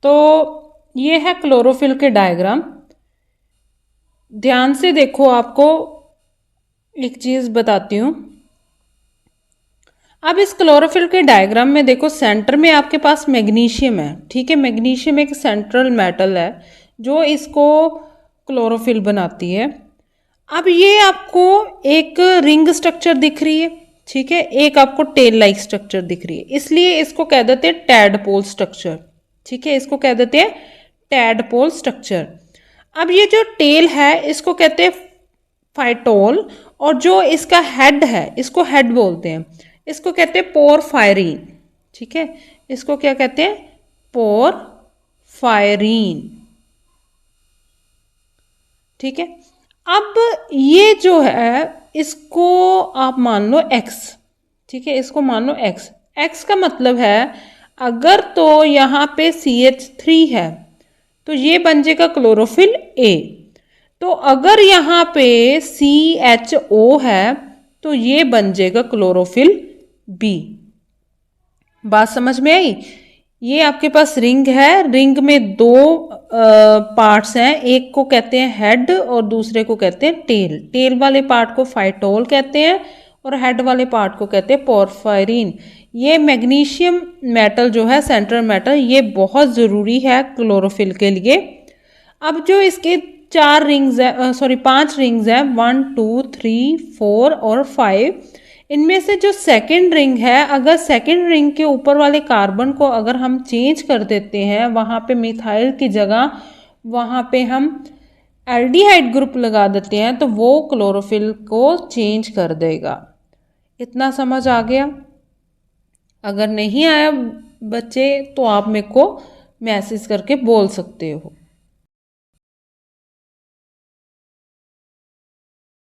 तो ये है क्लोरोफिल के डायग्राम। ध्यान से देखो, आपको एक चीज़ बताती हूँ। अब इस क्लोरोफिल के डायग्राम में देखो, सेंटर में आपके पास मैग्नीशियम है, ठीक है। मैग्नीशियम एक सेंट्रल मेटल है जो इसको क्लोरोफिल बनाती है। अब ये आपको एक रिंग स्ट्रक्चर दिख रही है, ठीक है, एक आपको टेल लाइक स्ट्रक्चर दिख रही है, इसलिए इसको कह देते हैं टैडपोल स्ट्रक्चर, ठीक है, इसको कह देते हैं टैडपोल स्ट्रक्चर। अब ये जो टेल है इसको कहते हैं फाइटोल, और जो इसका हेड है इसको हेड बोलते हैं, इसको कहते हैं पोरफायरीन, ठीक है, इसको क्या कहते हैं, पोरफायरीन, ठीक है। अब ये जो है इसको आप मान लो एक्स, ठीक है, इसको मान लो एक्स। एक्स का मतलब है अगर तो यहाँ पे CH3 है तो ये बन जाएगा क्लोरोफिल ए, तो अगर यहाँ पे CHO है तो ये बन जाएगा क्लोरोफिल बी। बात समझ में आई? ये आपके पास रिंग है, रिंग में दो पार्ट्स हैं, एक को कहते हैं हेड और दूसरे को कहते हैं टेल। टेल वाले पार्ट को फाइटोल कहते हैं और हेड वाले पार्ट को कहते हैं पोरफायरीन। ये मैग्नीशियम मेटल जो है, सेंट्रल मेटल, ये बहुत ज़रूरी है क्लोरोफिल के लिए। अब जो इसके 5 रिंग्स है, 1 2 3 4 और 5, इनमें से जो सेकंड रिंग है, अगर सेकंड रिंग के ऊपर वाले कार्बन को अगर हम चेंज कर देते हैं, वहाँ पे मिथाइल की जगह वहाँ पे हम एल्डिहाइड ग्रुप लगा देते हैं, तो वो क्लोरोफिल को चेंज कर देगा। इतना समझ आ गया? अगर नहीं आया बच्चे तो आप मेरे को मैसेज करके बोल सकते हो।